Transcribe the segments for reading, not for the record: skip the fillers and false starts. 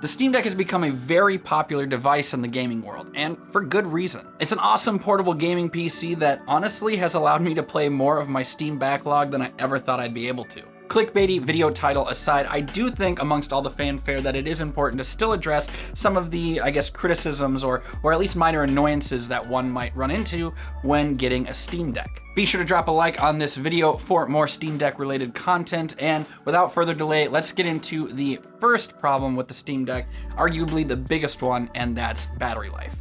The Steam Deck has become a very popular device in the gaming world, and for good reason. It's an awesome portable gaming PC that honestly has allowed me to play more of my Steam backlog than I ever thought I'd be able to. Clickbaity video title aside, I do think amongst all the fanfare that it is important to still address some of the, criticisms or at least minor annoyances that one might run into when getting a Steam Deck. Be sure to drop a like on this video for more Steam Deck related content, and without further delay, let's get into the first problem with the Steam Deck, arguably the biggest one, and that's battery life.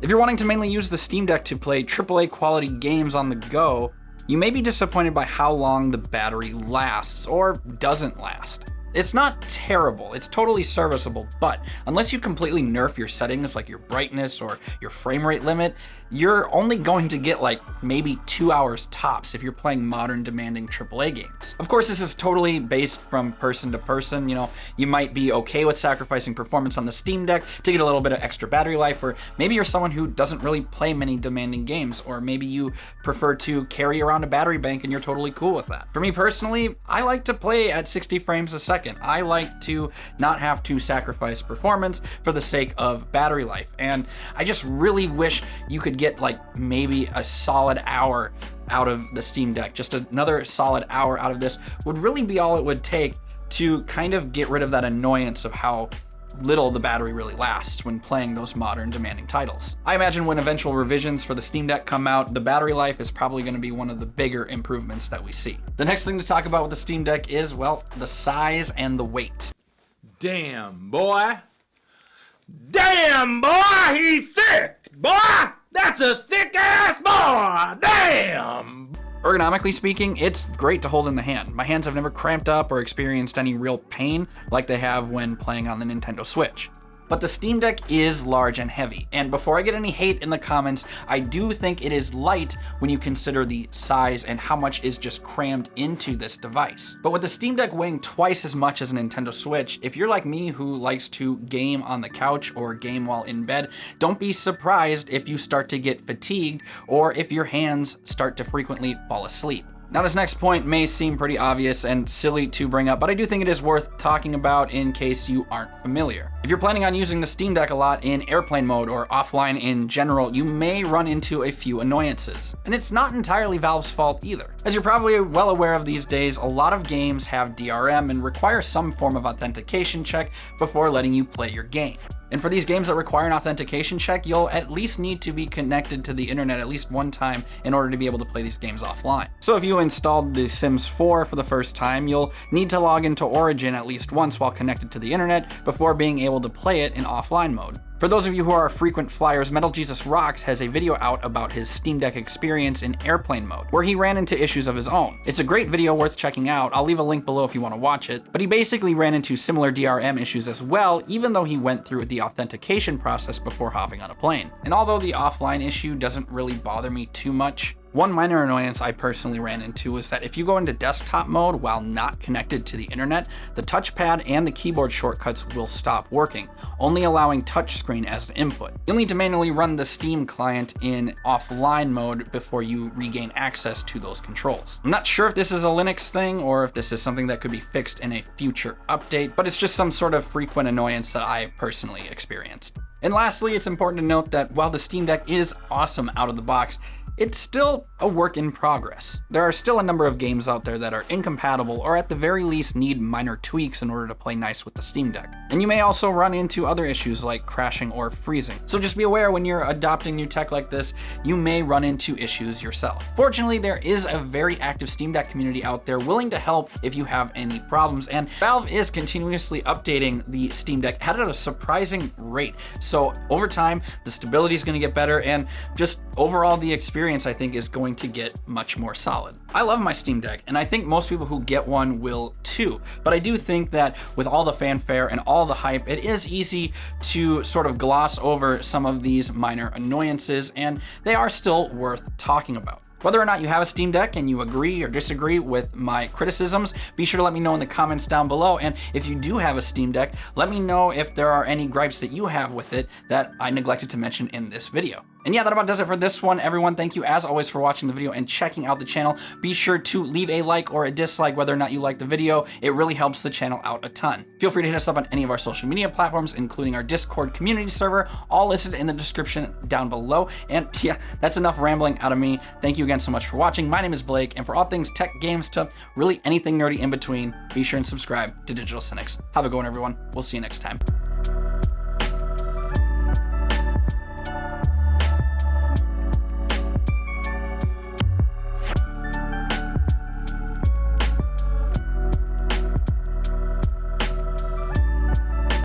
If you're wanting to mainly use the Steam Deck to play AAA quality games on the go, you may be disappointed by how long the battery lasts or doesn't last. It's not terrible, it's totally serviceable, but unless you completely nerf your settings like your brightness or your frame rate limit, you're only going to get like maybe 2 hours tops if you're playing modern demanding AAA games. Of course, this is totally based from person to person. You know, you might be okay with sacrificing performance on the Steam Deck to get a little bit of extra battery life, or maybe you're someone who doesn't really play many demanding games, or maybe you prefer to carry around a battery bank and you're totally cool with that. For me personally, I like to play at 60 frames a second. I like to not have to sacrifice performance for the sake of battery life, and I just really wish you could get like maybe a solid hour out of the Steam Deck. Just another solid hour out of this would really be all it would take to kind of get rid of that annoyance of how little the battery really lasts when playing those modern demanding titles. I imagine when eventual revisions for the Steam Deck come out, the battery life is probably going to be one of the bigger improvements that we see. The next thing to talk about with the Steam Deck is, well, the size and the weight. Damn, boy. Damn, boy, he's thick. Boy, that's a thick ass boy. Damn. Ergonomically speaking, it's great to hold in the hand. My hands have never cramped up or experienced any real pain like they have when playing on the Nintendo Switch. But the Steam Deck is large and heavy, and before I get any hate in the comments, I do think it is light when you consider the size and how much is just crammed into this device. But with the Steam Deck weighing twice as much as a Nintendo Switch, if you're like me who likes to game on the couch or game while in bed, don't be surprised if you start to get fatigued or if your hands start to frequently fall asleep. Now, this next point may seem pretty obvious and silly to bring up, but I do think it is worth talking about in case you aren't familiar. If you're planning on using the Steam Deck a lot in airplane mode or offline in general, you may run into a few annoyances. And it's not entirely Valve's fault either. As you're probably well aware of these days, a lot of games have DRM and require some form of authentication check before letting you play your game. And for these games that require an authentication check, you'll at least need to be connected to the internet at least one time in order to be able to play these games offline. So if you installed The Sims 4 for the first time, you'll need to log into Origin at least once while connected to the internet before being able to play it in offline mode. For those of you who are frequent flyers, Metal Jesus Rocks has a video out about his Steam Deck experience in airplane mode, where he ran into issues of his own. It's a great video worth checking out. I'll leave a link below if you want to watch it, but he basically ran into similar DRM issues as well, even though he went through the authentication process before hopping on a plane. And although the offline issue doesn't really bother me too much, one minor annoyance I personally ran into is that if you go into desktop mode while not connected to the internet, the touchpad and the keyboard shortcuts will stop working, only allowing touchscreen as an input. You'll need to manually run the Steam client in offline mode before you regain access to those controls. I'm not sure if this is a Linux thing or if this is something that could be fixed in a future update, but it's just some sort of frequent annoyance that I personally experienced. And lastly, it's important to note that while the Steam Deck is awesome out of the box, it's still a work in progress. There are still a number of games out there that are incompatible or at the very least need minor tweaks in order to play nice with the Steam Deck. And you may also run into other issues like crashing or freezing. So just be aware when you're adopting new tech like this, you may run into issues yourself. Fortunately, there is a very active Steam Deck community out there willing to help if you have any problems, and Valve is continuously updating the Steam Deck at a surprising rate. So over time, the stability is going to get better, and just overall the experience I think is going to get much more solid. I love my Steam Deck, and I think most people who get one will too, but I do think that with all the fanfare and all the hype, it is easy to sort of gloss over some of these minor annoyances, and they are still worth talking about. Whether or not you have a Steam Deck and you agree or disagree with my criticisms, be sure to let me know in the comments down below. And if you do have a Steam Deck, let me know if there are any gripes that you have with it that I neglected to mention in this video. And yeah, that about does it for this one, everyone. Thank you as always for watching the video and checking out the channel. Be sure to leave a like or a dislike whether or not you like the video. It really helps the channel out a ton. Feel free to hit us up on any of our social media platforms, including our Discord community server, all listed in the description down below. And yeah, that's enough rambling out of me. Thank you again so much for watching. My name is Blake, and for all things tech, games, to really anything nerdy in between, be sure and subscribe to Digital Cynics. Have a good one, everyone. We'll see you next time.